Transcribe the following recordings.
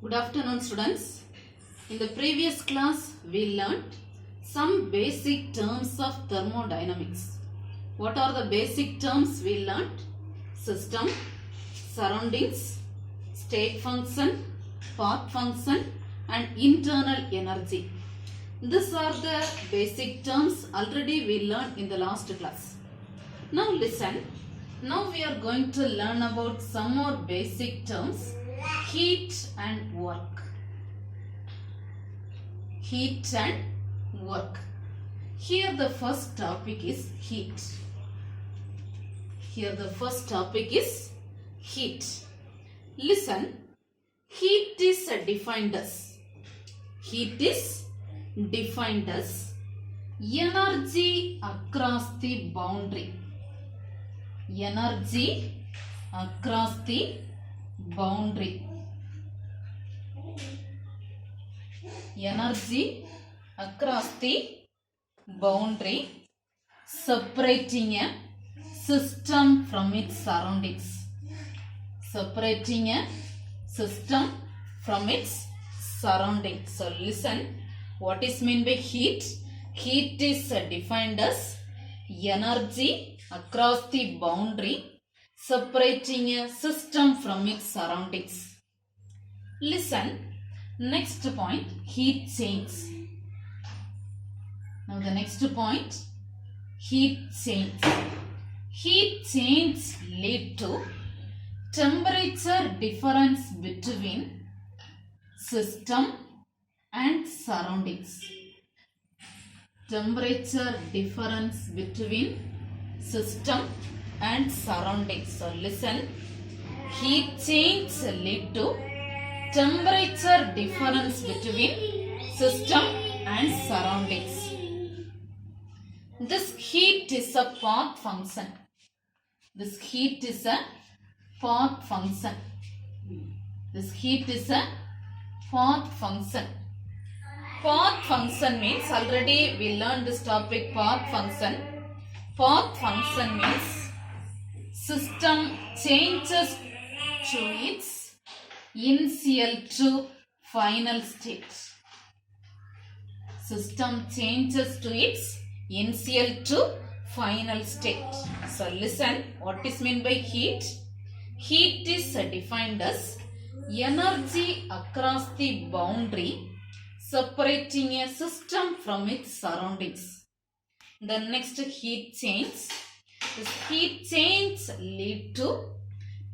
Good afternoon, students. In the previous class, we learnt some basic terms of thermodynamics. What are the basic terms we learnt? System, surroundings, state function, path function, and internal energy. These are the basic terms already we learned in the last class. Now listen. Now we are going to learn about some more basic terms. Heat and work. Heat and work. Here the first topic is heat. Here the first topic is heat. Listen. Heat is defined as. Heat is defined as energy across the boundary. Energy across the boundary. Energy across the boundary separating a system from its surroundings. Separating a system from its surroundings. So listen, what is meant by heat? Heat is defined as energy across the boundary separating a system from its surroundings. Listen, next point, heat change. Now the next point, heat change. Heat change lead to temperature difference between system and surroundings. Temperature difference between system and surroundings. So listen, heat change lead to temperature difference between system and surroundings. This heat is a path function. This heat is a path function. This heat is a path function. Path function means, already we learned this topic, path function. Path function means system changes to its initial to final state. System changes to its initial to final state. So listen, what is meant by heat? Heat is defined as energy across the boundary separating a system from its surroundings. The next, heat change. This heat change lead to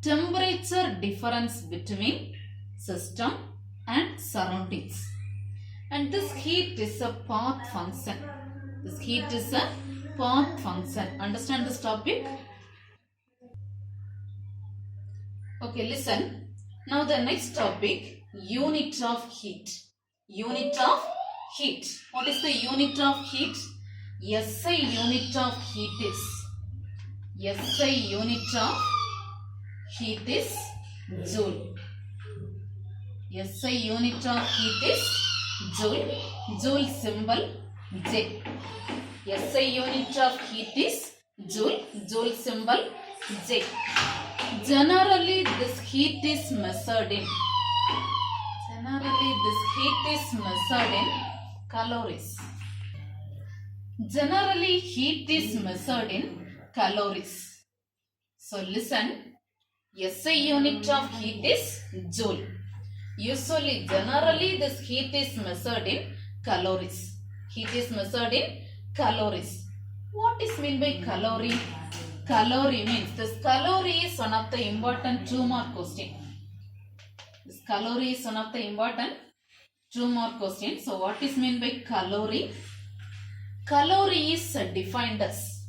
temperature difference between system and surroundings. And this heat is a path function. This heat is a path function. Understand this topic? Okay, listen. Now the next topic, unit of heat. Unit of heat. What is the unit of heat? SI unit of heat is. SI unit of heat is joule. SI unit of heat is joule. Joule symbol J. SI unit of heat is joule. Joule symbol J. Generally, this heat is measured in. Generally, this heat is measured in calories. Generally, heat is measured in calories. So listen, SI unit of heat is joule. Usually, generally, this heat is measured in calories. Heat is measured in calories. What is meant by calorie? Calorie means, this calorie is one of the important 2-mark question. This calorie is one of the important 2-mark question. So what is meant by calorie? Calorie is defined as,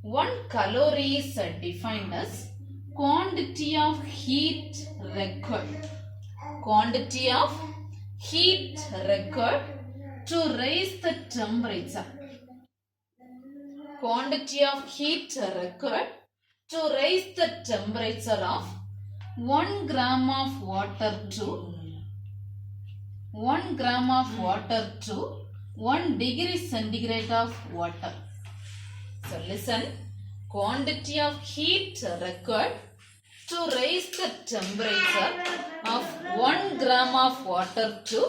1 calorie is defined as quantity of heat required. Quantity of heat required to raise the temperature. Quantity of heat required to raise the temperature of 1 gram of water to 1 gram of water to 1 degree centigrade of water. So listen, quantity of heat required to raise the temperature of 1 gram of water to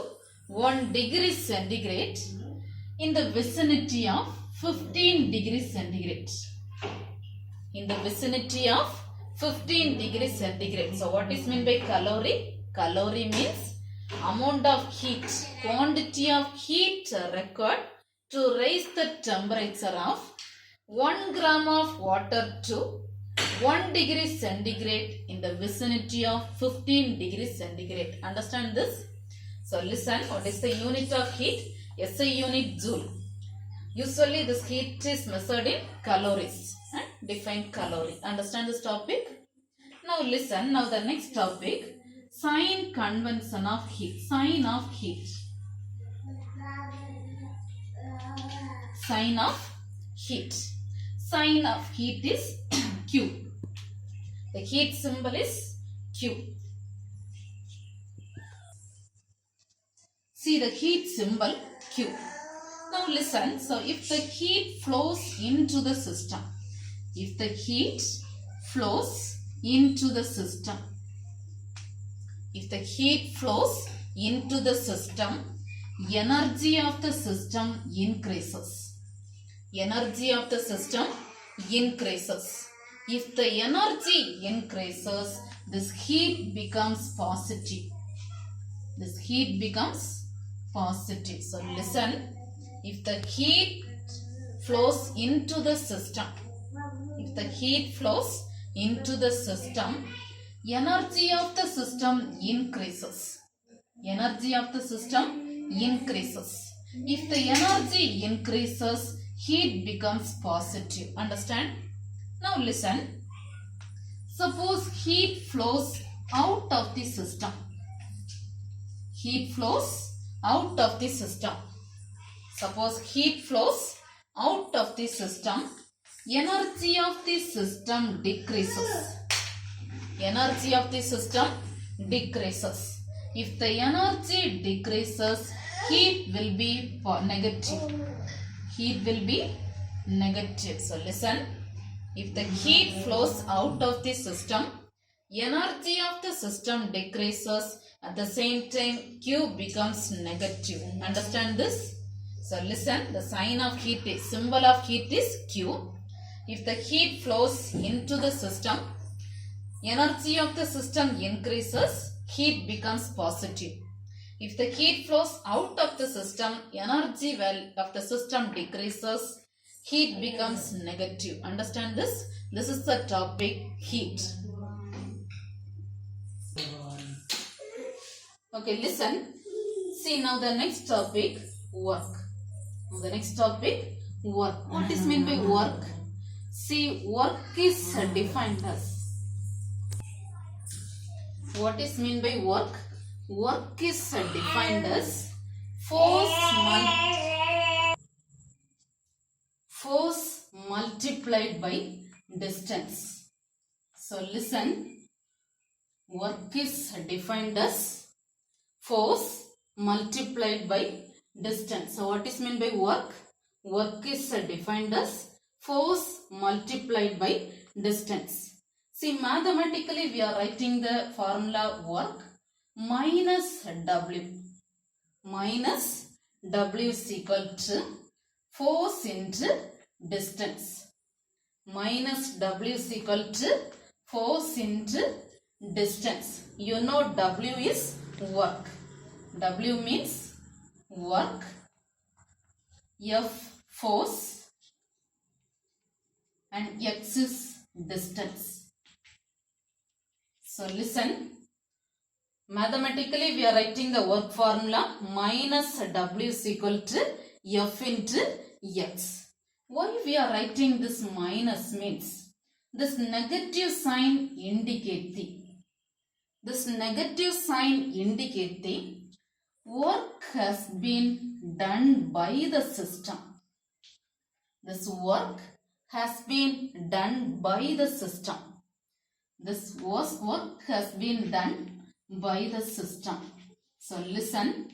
1 degree centigrade in the vicinity of 15 degrees centigrade. In the vicinity of 15 degrees centigrade. So what is meant by calorie? Calorie means amount of heat, quantity of heat required to raise the temperature of 1 gram of water to 1 degree centigrade in the vicinity of 15 degrees centigrade. Understand this? So listen, what is the unit of heat? SI unit joule. Usually this heat is measured in calories. Define calorie. Understand this topic? Now listen, now the next topic. Sign convention of heat. Sign of heat. Sign of heat. Sign of heat is Q. The heat symbol is Q. See the heat symbol Q. Now listen, so if the heat flows into the system, if the heat flows into the system, if the heat flows into the system, energy of the system increases. Energy of the system increases. If the energy increases, this heat becomes positive. This heat becomes positive. So listen, if the heat flows into the system, if the heat flows into the system, energy of the system increases. Energy of the system increases. If the energy increases, heat becomes positive. Understand? Now listen. Suppose heat flows out of the system. Heat flows out of the system. Suppose heat flows out of the system. Energy of the system decreases. Energy of the system decreases. If the energy decreases, heat will be negative. Heat will be negative. So listen. If the heat flows out of the system, energy of the system decreases. At the same time, Q becomes negative. Understand this? So listen. The sign of heat is, symbol of heat is Q. If the heat flows into the system, energy of the system increases, heat becomes positive. If the heat flows out of the system, energy of the system decreases, heat becomes negative. Understand this? This is the topic heat. Okay, listen. See now the next topic, work. Now the next topic, work. What is meant by work? See, work is defined as. What is meant by work? Work is defined as force multiplied by distance. So listen, work is defined as force multiplied by distance. So what is meant by work? Work is defined as force multiplied by distance. See, mathematically we are writing the formula work minus W. Minus W is equal to force into distance. Minus W is equal to force into distance. You know W is work. W means work. F force and X is distance. So listen. Mathematically we are writing the work formula minus W is equal to F into X. Why we are writing this minus means this negative sign indicate the work has been done by the system. This work has been done by the system. This work has been done by the system. So listen.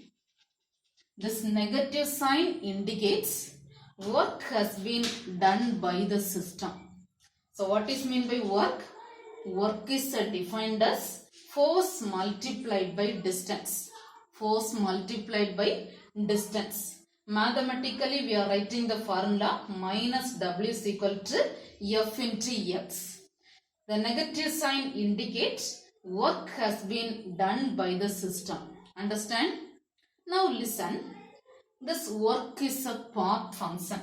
This negative sign indicates work has been done by the system. So what is meant by work? Work is defined as force multiplied by distance. Force multiplied by distance. Mathematically, we are writing the formula minus W is equal to F into X. The negative sign indicates work has been done by the system. Understand? Now listen. This work is a path function.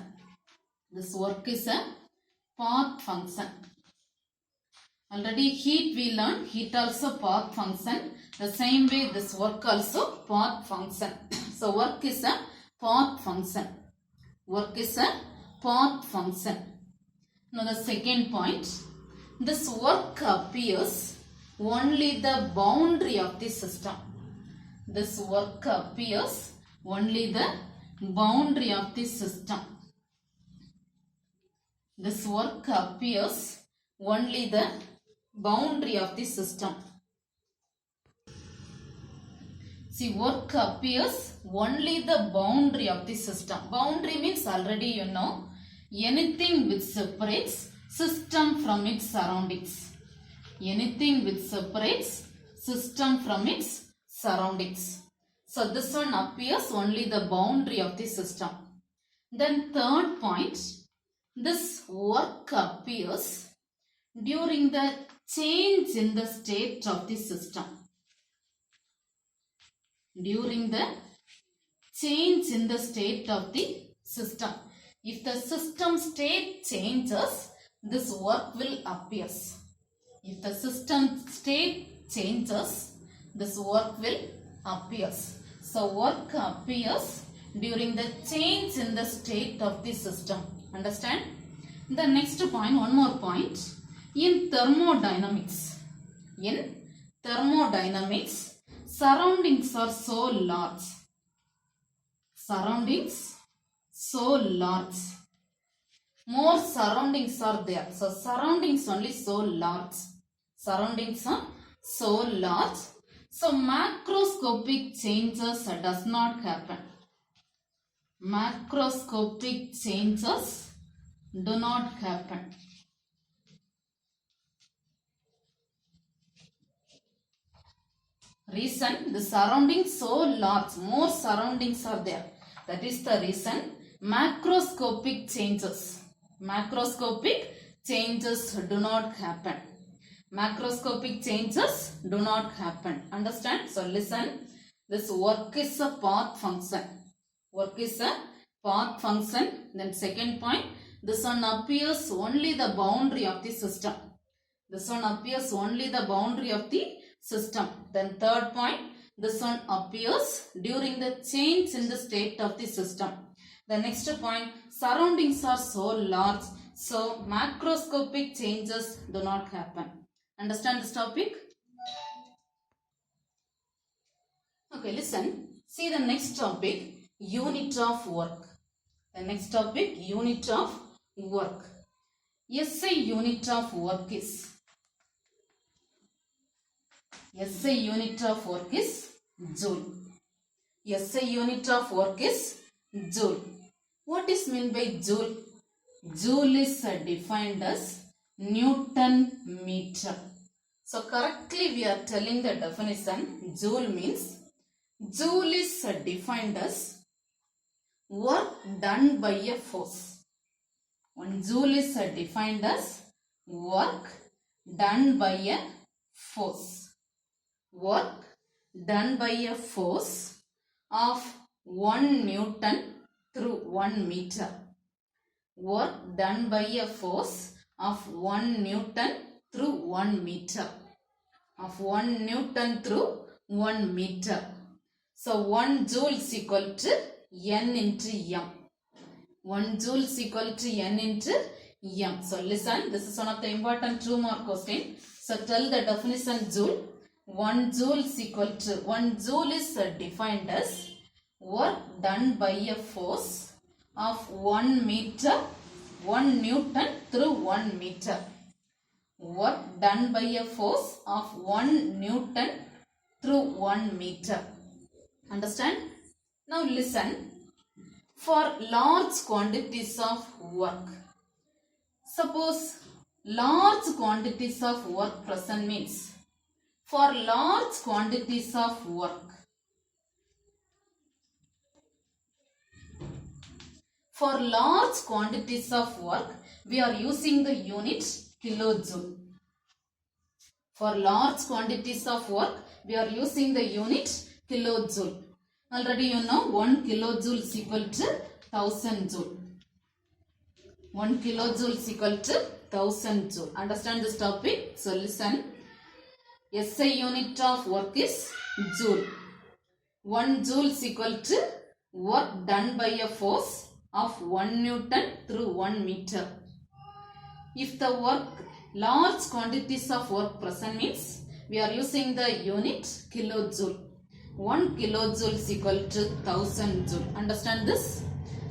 This work is a path function. Already heat we learned. Heat also path function. The same way this work also path function. So work is a path function. Work is a path function. Now the second point. This work appears only the boundary of the system. This work appears only the boundary of the system. This work appears only the boundary of the system. See, work appears only the boundary of the system. Boundary means already you know, anything which separates system from its surroundings. Anything which separates system from its surroundings. So this one appears only the boundary of the system. Then third point, this work appears during the change in the state of the system. During the change in the state of the system. If the system state changes, this work will appear. If the system state changes, this work will appear. So work appears during the change in the state of the system. Understand? The next point, one more point. In thermodynamics, surroundings are so large. Surroundings so large. More surroundings are there. So surroundings only so large. Surroundings are so large. So macroscopic changes does not happen. Macroscopic changes do not happen. Reason, the surroundings so large, more surroundings are there. That is the reason macroscopic changes do not happen. Macroscopic changes do not happen. Understand? So listen, this work is a path function. Work is a path function. Then second point, this one appears only the boundary of the system. This one appears only the boundary of the system. Then third point, this one appears during the change in the state of the system. The next point, surroundings are so large, so macroscopic changes do not happen. Understand this topic? Okay, listen. See the next topic, unit of work. The next topic, unit of work. SI unit of work is joule. SI unit of work is joule. What is meant by joule? Joule is defined as Newton meter. So correctly we are telling the definition. Joule means, joule is defined as work done by a force. One joule is defined as work done by a force. Work done by a force of 1 Newton through 1 meter. Work done by a force of 1 Newton through 1 meter. Of 1 Newton through 1 meter. So 1 joule is equal to N into M. 1 joule is equal to N into M. So listen, this is one of the important 2 mark question. So tell the definition joule. 1 joule is equal to, 1 joule is defined as work done by a force of 1 meter, 1 Newton through 1 meter. Work done by a force of 1 Newton through 1 meter. Understand? Now listen. For large quantities of work, suppose large quantities of work present means, For large quantities of work. For large quantities of work, we are using the unit kilojoule. For large quantities of work, we are using the unit kilojoule. Already you know 1 kilojoule is equal to 1000 joule. 1 kilojoule is equal to 1000 joule. Understand this topic? So listen. SI unit of work is joule. 1 joule is equal to work done by a force of 1 Newton through 1 meter. If the work, large quantities of work present means we are using the unit kilojoule. 1 kilojoule is equal to 1000 joule. Understand this?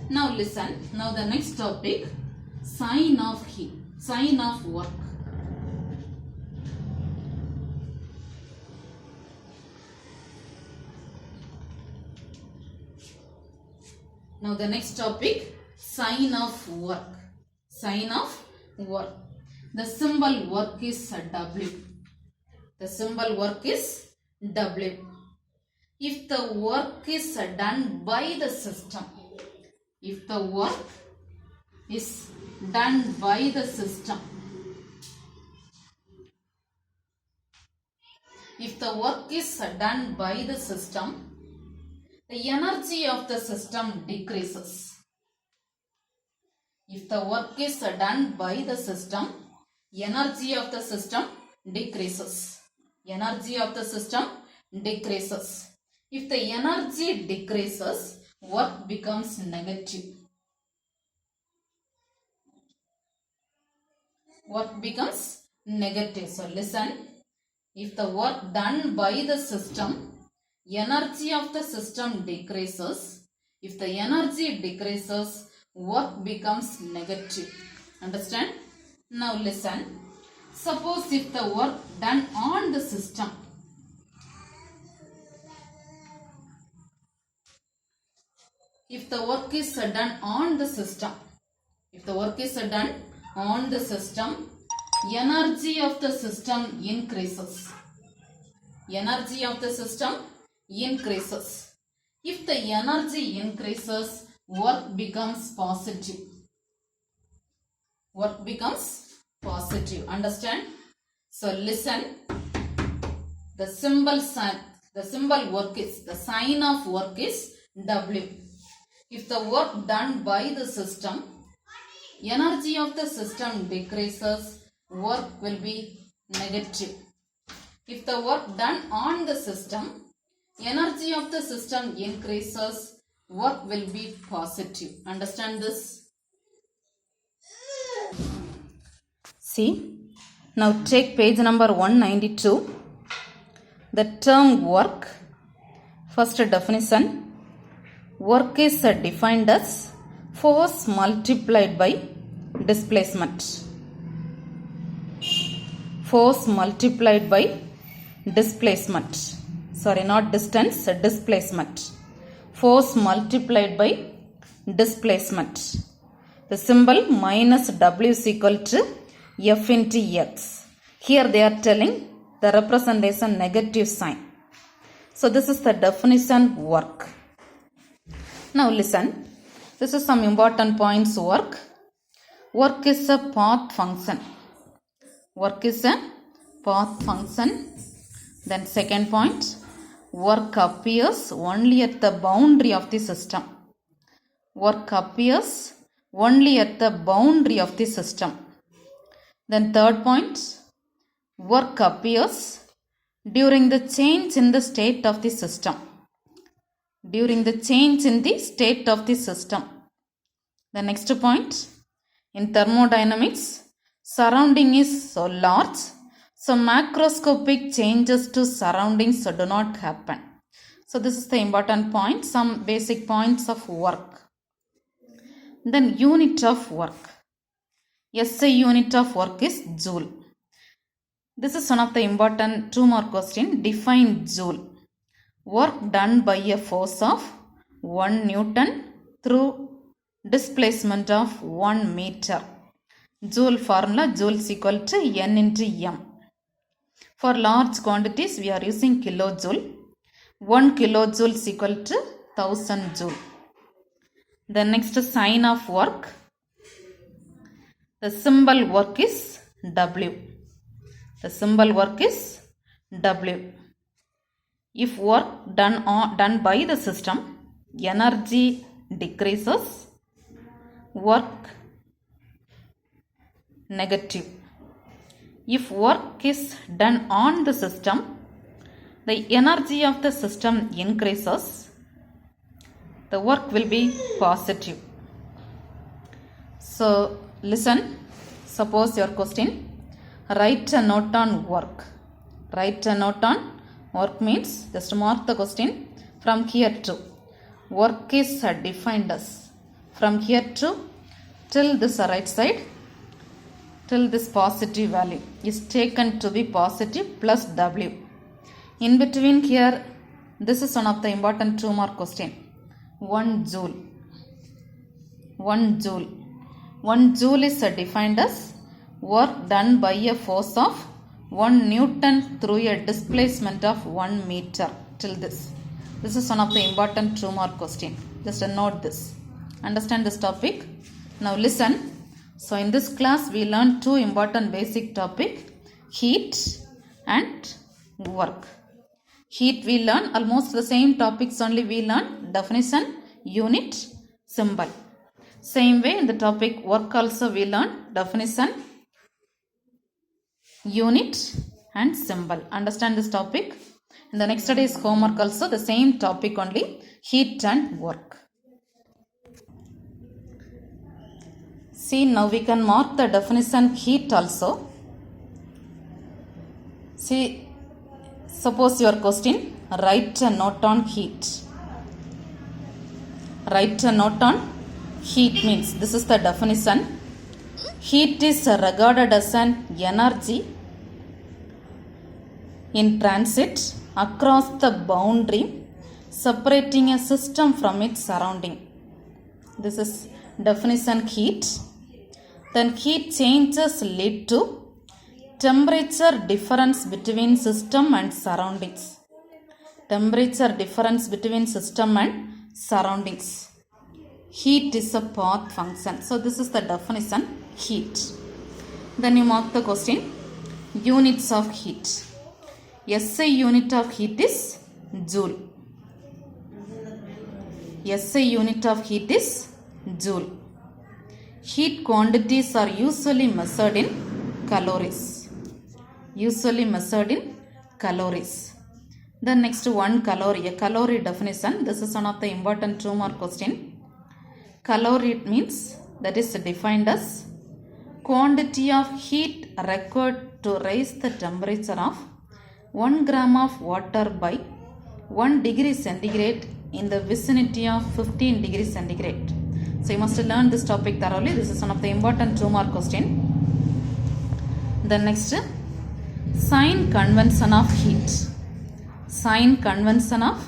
Now listen. Now the next topic, sign of heat, sign of work. Now the next topic, sign of work. Sign of work. The symbol work is W. The symbol work is W. If the work is done by the system, if the work is done by the system, if the work is done by the system, the energy of the system decreases. If the work is done by the system, energy of the system decreases. Energy of the system decreases. If the energy decreases, work becomes negative. Work becomes negative. So listen. If the work done by the system, energy of the system decreases. If the energy decreases, work becomes negative. Understand? Now listen. Suppose if the work done on the system, if the work is done on the system, if the work is done on the system, energy of the system increases. Energy of the system increases. If the energy increases, work becomes positive. Work becomes positive. Understand? So listen. The symbol work is, the sign of work is W. If the work done by the system, energy of the system decreases, work will be negative. If the work done on the system, energy of the system increases, work will be positive. Understand this? See, now take page number 192. The term work. First definition. Work is defined as force multiplied by displacement. Force multiplied by displacement. Sorry, not distance, displacement. Force multiplied by displacement. The symbol minus W is equal to F into X. Here they are telling the representation negative sign. So this is the definition work. Now listen. This is some important points work. Work is a path function. Work is a path function. Then second point, work appears only at the boundary of the system. Work appears only at the boundary of the system. Then third point, work appears during the change in the state of the system. During the change in the state of the system. The next point, in thermodynamics, surrounding is so large, so macroscopic changes to surroundings do not happen. So this is the important point, some basic points of work. Then unit of work. SI unit of work is joule. This is one of the important 2 mark question. Define joule. Work done by a force of 1 Newton through displacement of 1 meter. Joule formula, joule is equal to N into M. For large quantities, we are using kilojoule. 1 kilojoule is equal to 1000 joule. The next sign of work. The symbol work is W. The symbol work is W. If work done by the system, energy decreases, work negative. If work is done on the system, the energy of the system increases, the work will be positive. So listen, suppose your question, write a note on work. Write a note on work means just mark the question from here to. Work is defined as from here to till this right side, till this positive value is taken to be positive plus W. In between here, this is one of the important 2-mark question. 1 joule. 1 joule. 1 joule is defined as work done by a force of 1 Newton through a displacement of 1 meter till this. This is one of the important 2-mark question. Just note this. Understand this topic. Now listen. So in this class we learned 2 important basic topic, heat and work. Heat we learn almost the same topics, only we learn definition, unit, symbol. Same way in the topic work also we learn definition, unit and symbol. Understand this topic. In the next day's homework also the same topic only, heat and work. See, now we can mark the definition heat also. See, suppose your question, write a note on heat. Write a note on heat means, this is the definition. Heat is regarded as an energy in transit across the boundary separating a system from its surrounding. This is definition heat. Then heat changes lead to temperature difference between system and surroundings. Temperature difference between system and surroundings. Heat is a path function. So this is the definition heat. Then you mark the question, units of heat. SI unit of heat is joule. SI unit of heat is joule. Heat quantities are usually measured in calories. Usually measured in calories. The next one, calorie. A calorie definition. This is one of the important 2-mark question. Calorie means that is defined as quantity of heat required to raise the temperature of 1 gram of water by 1 degree centigrade in the vicinity of 15 degrees centigrade. So you must learn this topic thoroughly. This is one of the important 2-mark question. The next, sign convention of heat. Sign convention of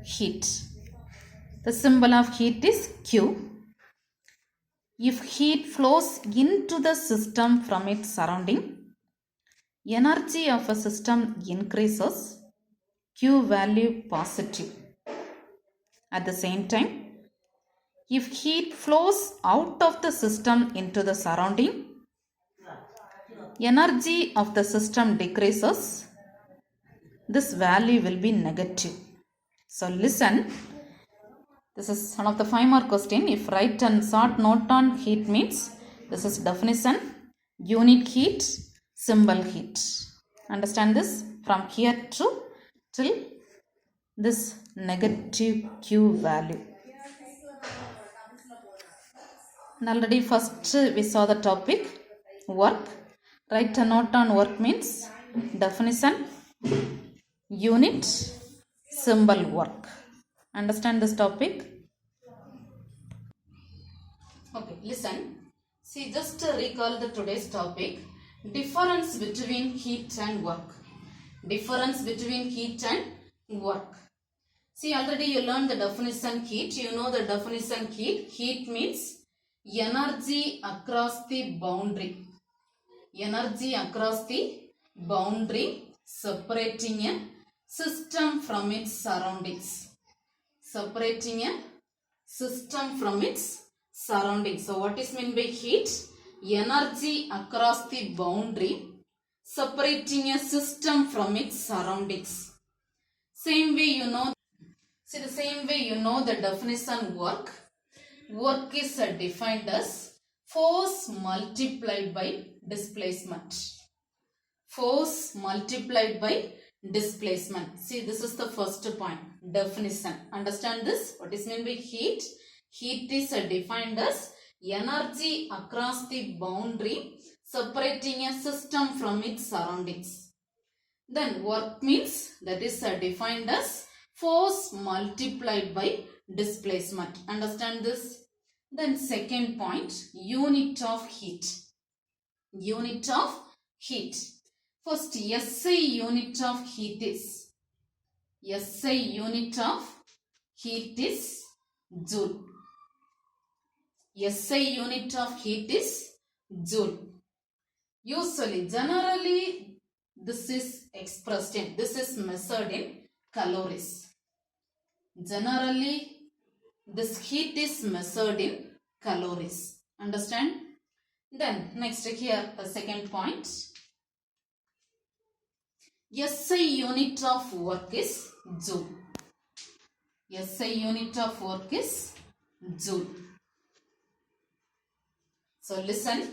heat. The symbol of heat is Q. If heat flows into the system from its surrounding, energy of a system increases, Q value positive. At the same time, if heat flows out of the system into the surrounding, energy of the system decreases, this value will be negative. So listen, this is one of the 5-mark question. If write and short note on heat means, this is definition, unit heat, symbol heat. Understand this from here to till this negative Q value. And already first we saw the topic work. Write a note on work means definition, unit, symbol work. Understand this topic? Okay, listen. See, just to recall the today's topic, difference between heat and work. Difference between heat and work. See, already you learned the definition heat. You know the definition heat. Heat means energy across the boundary. Energy across the boundary separating a system from its surroundings. Separating a system from its surroundings. So what is meant by heat? Energy across the boundary separating a system from its surroundings. Same way you know. See, the same way you know the definition work. Work is defined as force multiplied by displacement. Force multiplied by displacement. See, this is the first point. Definition. Understand this? What is meant by heat? Heat is defined as energy across the boundary separating a system from its surroundings. Then work means that is defined as force multiplied by displacement. Understand this? Then second point, unit of heat. Unit of heat. First, SI unit of heat is joule. SI unit of heat is joule. Usually, generally, this is measured in calories. Generally, this heat is measured in calories. Understand? Then, next here, the second point. SI unit of work is joule. SI unit of work is joule. So listen,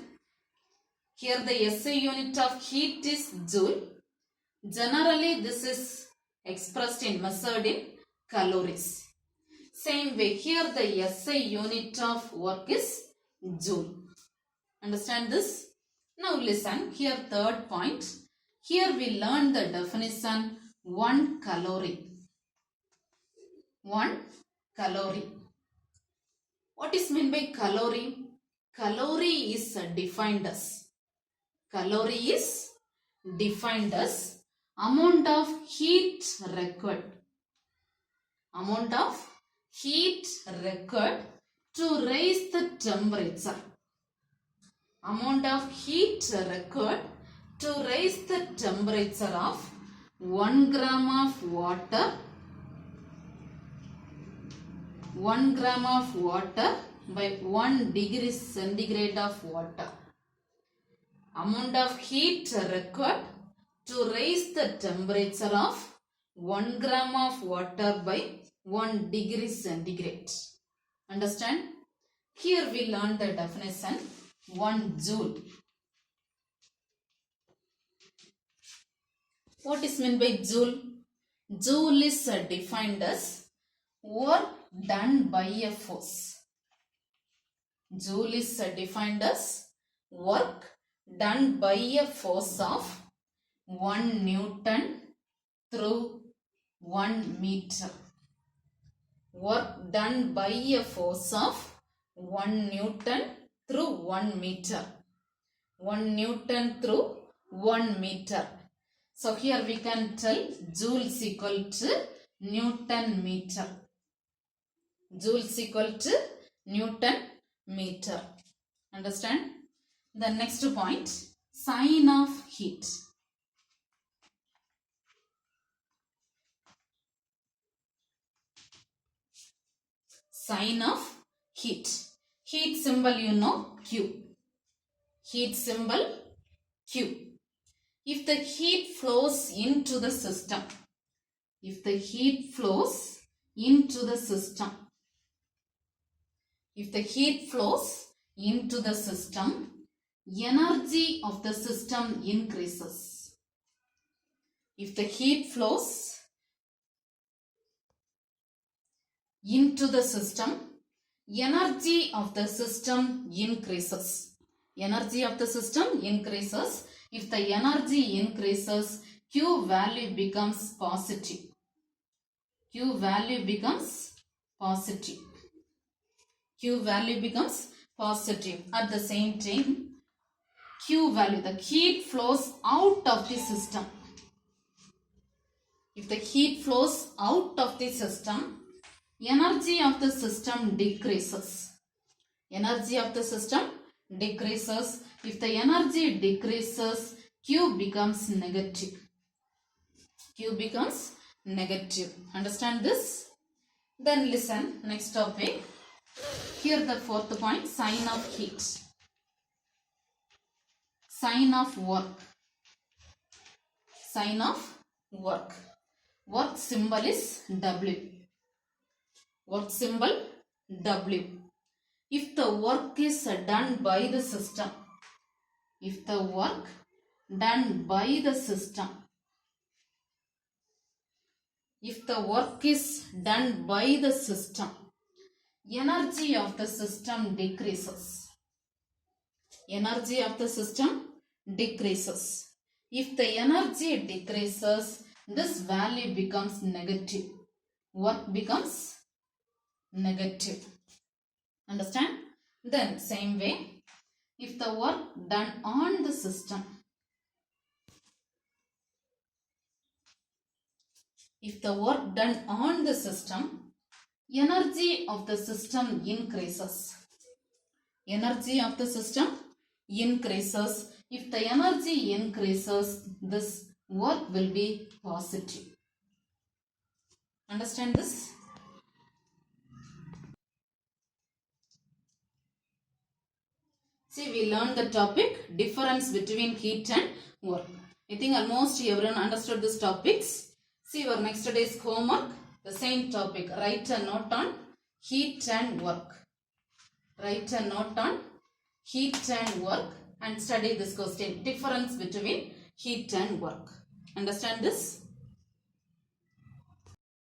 here the SI unit of heat is joule. Generally this is measured in calories. Same way here the SI unit of work is joule. Understand this? Now listen, here third point. Here we learn the definition 1 calorie. 1 calorie. What is meant by calorie? Calorie is defined as amount of heat required. Amount of heat required to raise the temperature. Amount of heat required to raise the temperature of 1 gram of water. 1 gram of water by 1 degree centigrade of water. Amount of heat required to raise the temperature of 1 gram of water by 1 degree centigrade. Understand? Here we learn the definition 1 joule. What is meant by joule? Joule is defined as work done by a force. Joule is defined as work done by a force of 1 Newton through 1 meter. Work done by a force of 1 Newton through 1 meter. 1 Newton through 1 meter. So here we can tell joule is equal to Newton meter. Joule is equal to Newton meter. Understand? The next point, sign of heat. Sign of heat. Heat symbol you know, Q. Heat symbol Q. If the heat flows into the system, energy of the system increases. If the heat flows into the system, energy of the system increases. Energy of the system increases. If the energy increases, Q value becomes positive. Q value becomes positive. Q value becomes positive. At the same time, Q value, the heat flows out of the system. If the heat flows out of the system, energy of the system decreases. Energy of the system decreases. If the energy decreases, Q becomes negative. Q becomes negative. Understand this? Then listen, next topic. Here the fourth point, sign of heat. Sign of work. Sign of work. Work symbol is W. Work symbol W. If the work is done by the system, if the work done by the system, if the work is done by the system, energy of the system decreases. Energy of the system decreases. If the energy decreases, this value becomes negative. Work becomes negative. Understand? Then same way, if the work done on the system, if the work done on the system, energy of the system increases. Energy of the system increases. If the energy increases, this work will be positive. Understand this? See, we learned the topic difference between heat and work. I think almost everyone understood these topics. See your next day's homework, the same topic. Write a note on heat and work. Write a note on heat and work and study this question. Difference between heat and work. Understand this?